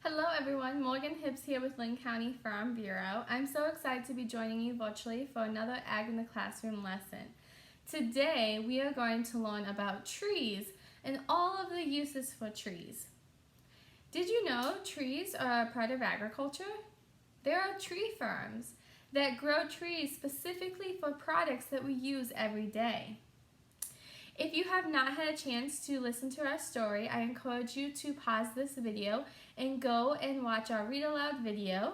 Hello everyone, Morgan Hibbs here with Linn County Farm Bureau. I'm so excited to be joining you virtually for another Ag in the Classroom lesson. Today we are going to learn about trees and all of the uses for trees. Did you know trees are a part of agriculture? There are tree farms that grow trees specifically for products that we use every day. If you have not had a chance to listen to our story, I encourage you to pause this video and go and watch our read aloud video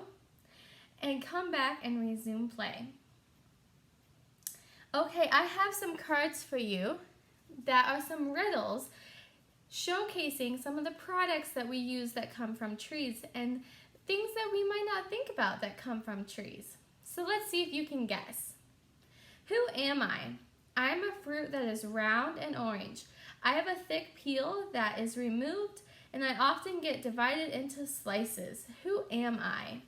and come back and resume play. Okay, I have some cards for you that are some riddles showcasing some of the products that we use that come from trees and things that we might not think about that come from trees. So let's see if you can guess. Who am I? I am a fruit that is round and orange. I have a thick peel that is removed, and I often get divided into slices. Who am I?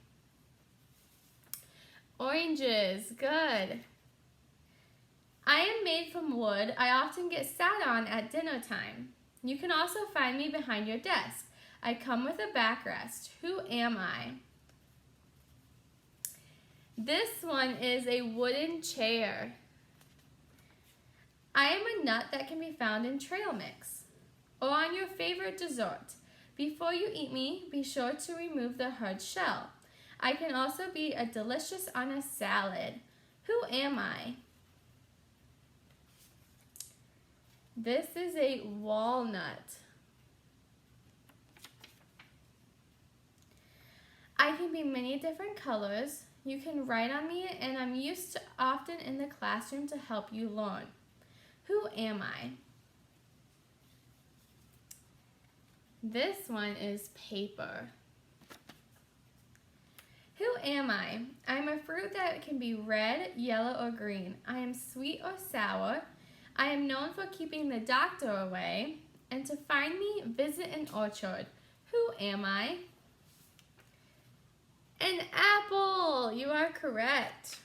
Oranges, good. I am made from wood. I often get sat on at dinner time. You can also find me behind your desk. I come with a backrest. Who am I? This one is a wooden chair. I am a nut that can be found in trail mix or on your favorite dessert. Before you eat me, be sure to remove the hard shell. I can also be a delicious on a salad. Who am I? This is a walnut. I can be many different colors. You can write on me, and I'm used to often in the classroom to help you learn. Who am I? This one is paper. Who am I? I'm a fruit that can be red, yellow, or green. I am sweet or sour. I am known for keeping the doctor away. And to find me, visit an orchard. Who am I? An apple! You are correct.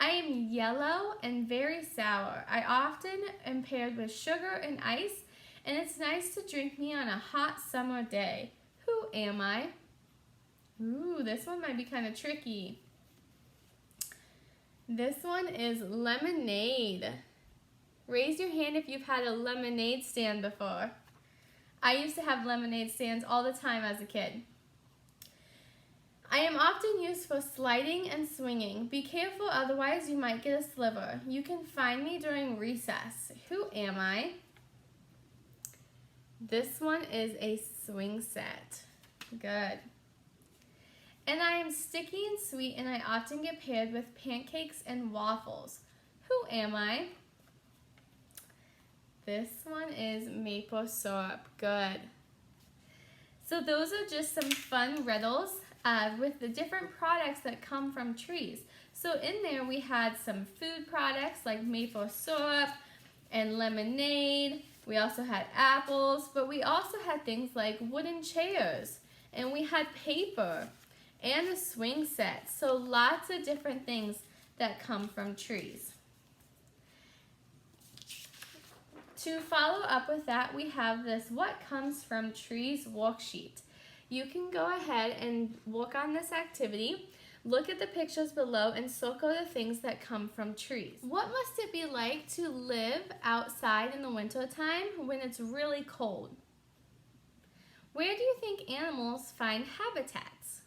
I am yellow and very sour. I often am paired with sugar and ice, and it's nice to drink me on a hot summer day. Who am I? Ooh, this one might be kind of tricky. This one is lemonade. Raise your hand if you've had a lemonade stand before. I used to have lemonade stands all the time as a kid. I am often used for sliding and swinging. Be careful, otherwise you might get a sliver. You can find me during recess. Who am I? This one is a swing set. Good. And I am sticky and sweet, and I often get paired with pancakes and waffles. Who am I? This one is maple syrup. Good. So those are just some fun riddles with the different products that come from trees. So in there we had some food products like maple syrup and lemonade. We also had apples, but we also had things like wooden chairs, and we had paper and a swing set. So lots of different things that come from trees. To follow up with that, we have this What Comes from Trees worksheet. You can go ahead and work on this activity. Look at the pictures below and circle the things that come from trees. What must it be like to live outside in the winter time when it's really cold? Where do you think animals find habitats?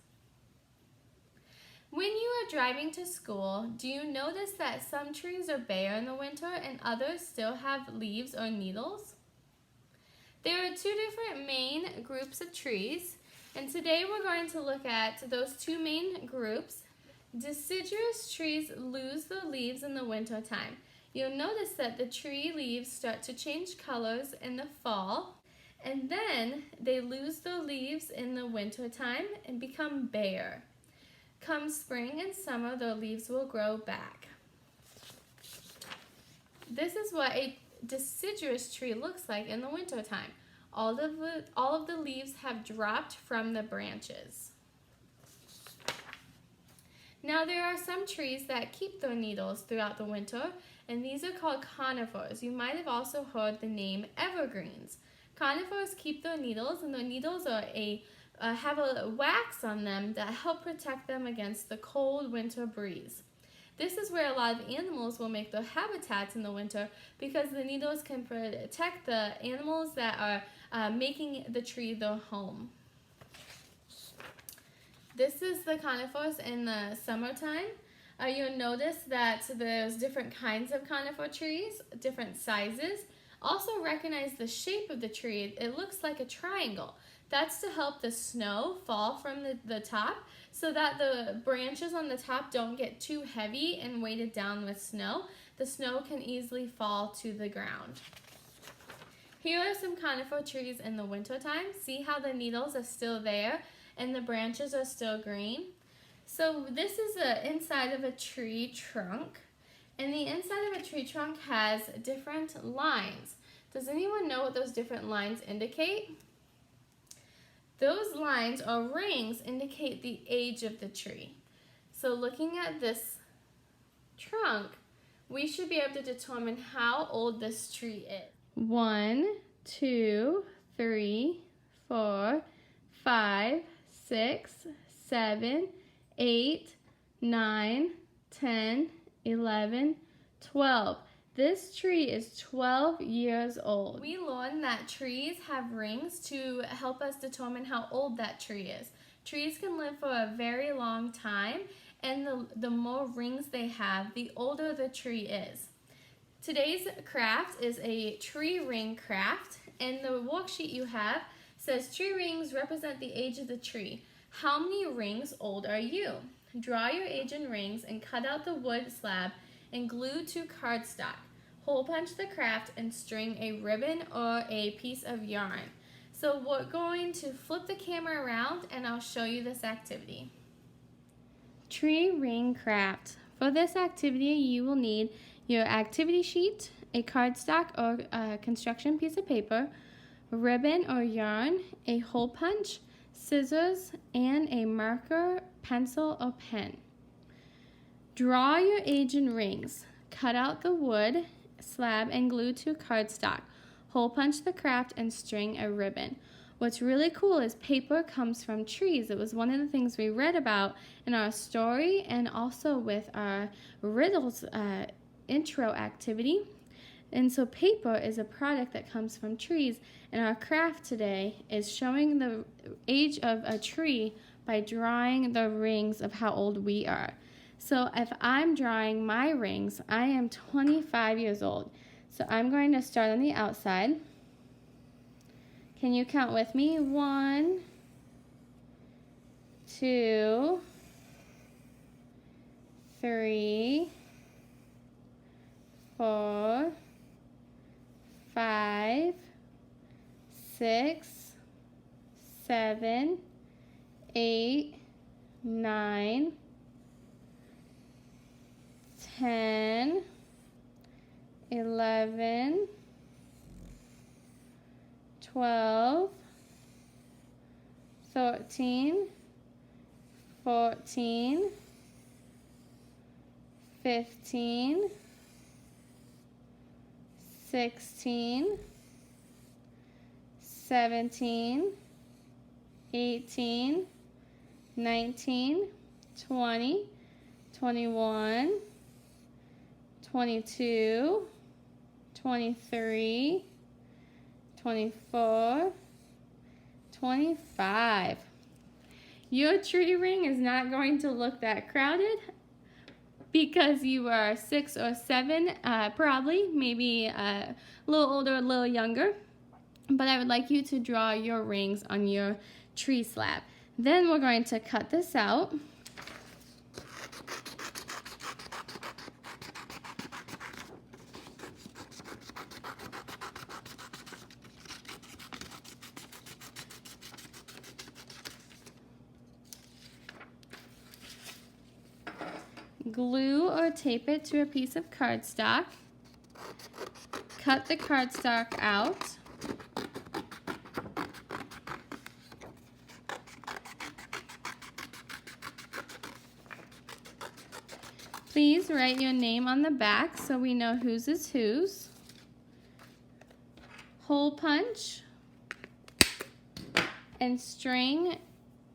When you are driving to school, do you notice that some trees are bare in the winter and others still have leaves or needles? There are two different main groups of trees, and today we're going to look at those two main groups. Deciduous trees lose their leaves in the winter time. You'll notice that the tree leaves start to change colors in the fall, and then they lose their leaves in the winter time and become bare. Come spring and summer, their leaves will grow back. This is what a deciduous tree looks like in the winter time. All of the leaves have dropped from the branches. Now there are some trees that keep their needles throughout the winter, and these are called conifers. You might have also heard the name evergreens. Conifers keep their needles, and the needles are have a wax on them that help protect them against the cold winter breeze. This is where a lot of animals will make their habitats in the winter because the needles can protect the animals that are making the tree their home. This is the conifers in the summertime. You'll notice that there's different kinds of conifer trees, different sizes. Also recognize the shape of the tree. It looks like a triangle. That's to help the snow fall from the top so that the branches on the top don't get too heavy and weighted down with snow. The snow can easily fall to the ground. Here are some conifer trees in the wintertime. See how the needles are still there and the branches are still green? So this is the inside of a tree trunk, and the inside of a tree trunk has different lines. Does anyone know what those different lines indicate? Those lines or rings indicate the age of the tree. So looking at this trunk, we should be able to determine how old this tree is. 1, 2, 3, 4, 5, 6, 7, 8, 9, 10, 11, 12. This tree is 12 years old. We learned that trees have rings to help us determine how old that tree is. Trees can live for a very long time, and the more rings they have, the older the tree is. Today's craft is a tree ring craft, and the worksheet you have says tree rings represent the age of the tree. How many rings old are you? Draw your age in rings and cut out the wood slab and glue to cardstock. Hole punch the craft and string a ribbon or a piece of yarn. So we're going to flip the camera around and I'll show you this activity. Tree ring craft. For this activity, you will need your activity sheet, a cardstock or a construction piece of paper, ribbon or yarn, a hole punch, scissors, and a marker, pencil, or pen. Draw your age in rings. Cut out the wood slab and glue to cardstock. Hole punch the craft and string a ribbon. What's really cool is paper comes from trees. It was one of the things we read about in our story and also with our riddles intro activity. And so paper is a product that comes from trees, and our craft today is showing the age of a tree by drawing the rings of how old we are. So if I'm drawing my rings, I am 25 years old. So I'm going to start on the outside. Can you count with me? 1, 2, 3, 4, 5, 6, 7, 8, 9, 10, 11, 12, 13, 14, 15, 16, 17, 18, 19, 20, 21, 22, 23, 24, 25. Your tree ring is not going to look that crowded because you are 6 or 7, probably, maybe a little older, a little younger. But I would like you to draw your rings on your tree slab. Then we're going to cut this out. Glue or tape it to a piece of cardstock. Cut the cardstock out. Please write your name on the back so we know whose is whose. Hole punch and string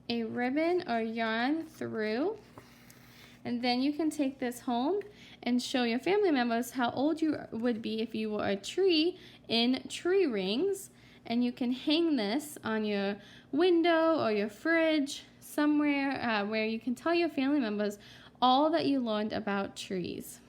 a ribbon or yarn through. And then you can take this home and show your family members how old you would be if you were a tree in tree rings. And you can hang this on your window or your fridge, somewhere where you can tell your family members all that you learned about trees.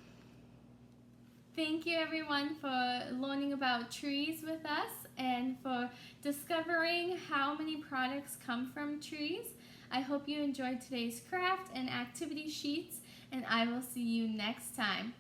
Thank you everyone for learning about trees with us and for discovering how many products come from trees. I hope you enjoyed today's craft and activity sheets, and I will see you next time.